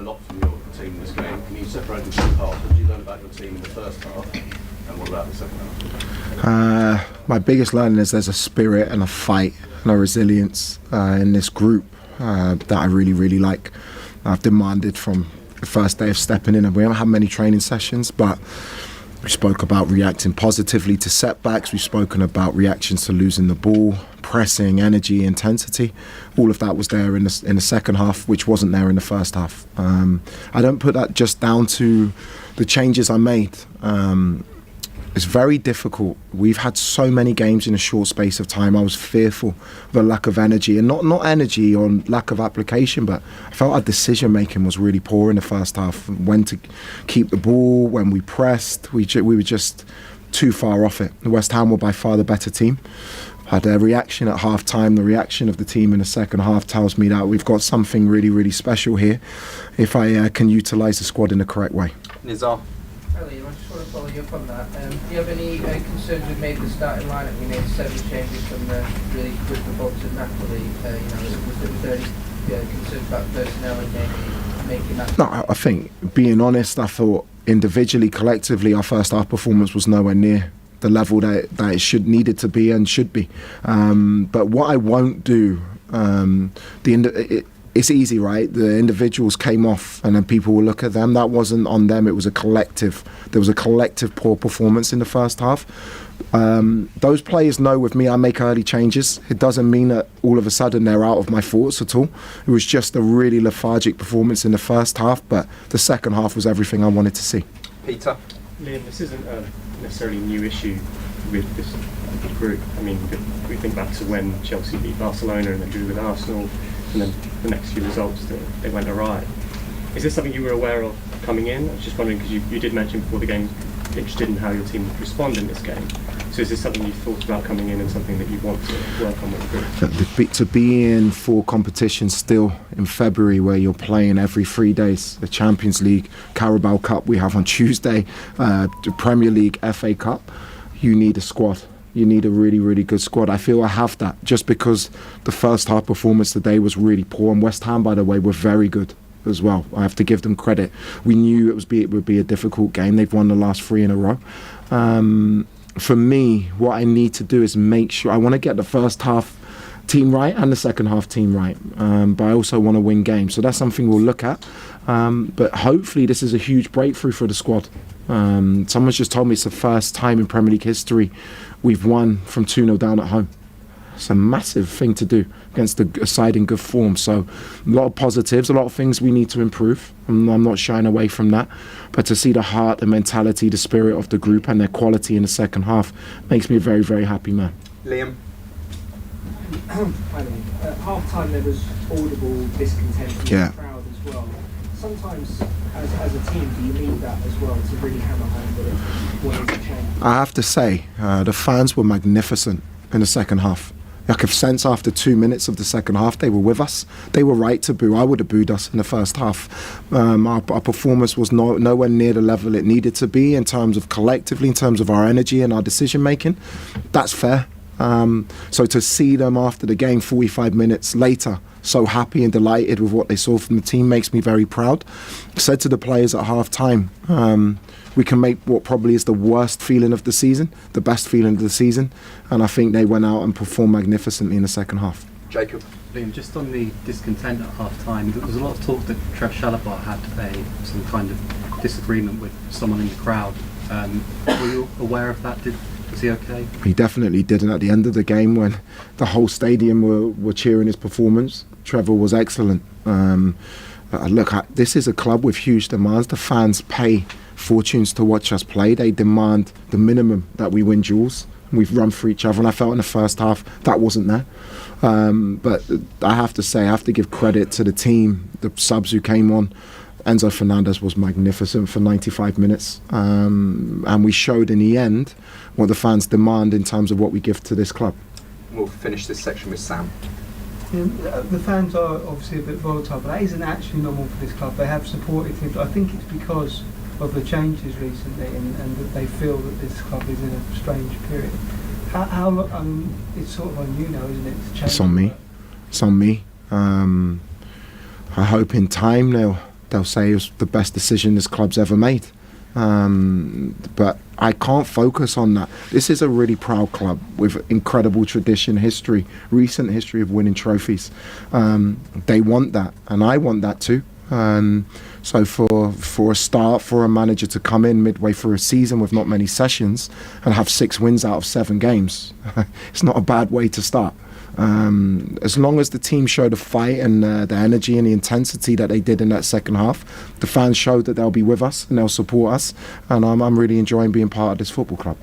lot from your team in this game. Can you separate the two parts? What did you learn about your team in the first half, and what about the second half? My biggest learning is there's a spirit and a fight and a resilience in this group that I really, really like. I've demanded from the first day of stepping in, and we haven't had many training sessions, but we spoke about reacting positively to setbacks. We've spoken about reactions to losing the ball, pressing, energy, intensity. All of that was there in the second half, which wasn't there in the first half. I don't put that just down to the changes I made. It's very difficult. We've had so many games in a short space of time. I was fearful of a lack of energy, and not energy or lack of application, but I felt our decision making was really poor in the first half. When to keep the ball, when we pressed, we were just too far off it. West Ham were by far the better team. Had a reaction at half time. The reaction of the team in the second half tells me that we've got something really, really special here if I can utilise the squad in the correct way. Nizar. Liam, I just want to follow you up on that. Do you have any concerns with maybe the starting lineup? You made 7 changes from the really good performance at Napoli. Was there any concerns about personnel and maybe making that? No, I think, being honest, I thought individually, collectively, our first half performance was nowhere near the level that it needed to be and should be. But what I won't do, it's easy, right? The individuals came off and then people will look at them. That wasn't on them, it was a collective. There was a collective poor performance in the first half. Those players know with me I make early changes. It doesn't mean that all of a sudden they're out of my thoughts at all. It was just a really lethargic performance in the first half, but the second half was everything I wanted to see. Peter. Liam, this isn't a necessarily new issue with this group. I mean, we think back to when Chelsea beat Barcelona and then drew with Arsenal, and then the next few results they went awry. Is this something you were aware of coming in? I was just wondering, because you did mention before the game, interested in how your team would respond in this game. So is this something you thought about coming in and something that you want to work on with the group? To be in 4 competitions still in February, where you're playing every 3 days, the Champions League, Carabao Cup we have on Tuesday, the Premier League, FA Cup, you need a squad. You need a really, really good squad. I feel I have that just because the first half performance today was really poor. And West Ham, by the way, were very good as well. I have to give them credit. We knew it would be a difficult game. They've won the last 3 in a row. For me, what I need to do is make sure I want to get the first half team right and the second half team right. But I also want to win games. So that's something we'll look at. But hopefully this is a huge breakthrough for the squad. Someone's just told me it's the first time in Premier League history we've won from 2-0 down at home. It's a massive thing to do against a side in good form. So a lot of positives, a lot of things we need to improve. I'm not shying away from that. But to see the heart, the mentality, the spirit of the group and their quality in the second half makes me a very, very happy man. Liam. At half time there was audible discontent from the crowd as well. Sometimes as a team, do you need that as well to really hammer home what is a change? I have to say, the fans were magnificent in the second half. I could sense after 2 minutes of the second half they were with us. They were right to boo. I would have booed us in the first half. Our performance was nowhere near the level it needed to be in terms of collectively, in terms of our energy and our decision making. That's fair. So to see them after the game 45 minutes later so happy and delighted with what they saw from the team makes me very proud. I said to the players at half time, we can make what probably is the worst feeling of the season the best feeling of the season, and I think they went out and performed magnificently in the second half. Jacob. Liam, just on the discontent at half time, there was a lot of talk that Trev Chalobah had some kind of disagreement with someone in the crowd. Were you aware of that? Was he okay? He definitely didn't. At the end of the game, when the whole stadium were cheering his performance, Trevor was excellent. Look, this is a club with huge demands. The fans pay fortunes to watch us play. They demand the minimum that we win duels. We've run for each other, and I felt in the first half that wasn't there. But I have to say, I have to give credit to the team, the subs who came on. Enzo Fernandez was magnificent for 95 minutes, and we showed in the end what the fans demand in terms of what we give to this club. We'll finish this section with Sam. The fans are obviously a bit volatile, but that isn't actually normal for this club. They have supported him, but I think it's because of the changes recently and that they feel that this club is in a strange period. It's sort of on you now, isn't it? It's on me. It's on me. I hope in time they'll say it was the best decision this club's ever made. But I can't focus on that. This is a really proud club with incredible tradition, history, recent history of winning trophies. They want that, and I want that too. So for a start, for a manager to come in midway through a season with not many sessions and have 6 wins out of 7 games, it's not a bad way to start. As long as the team show the fight and the energy and the intensity that they did in that second half, the fans showed that they'll be with us and they'll support us, and I'm really enjoying being part of this football club.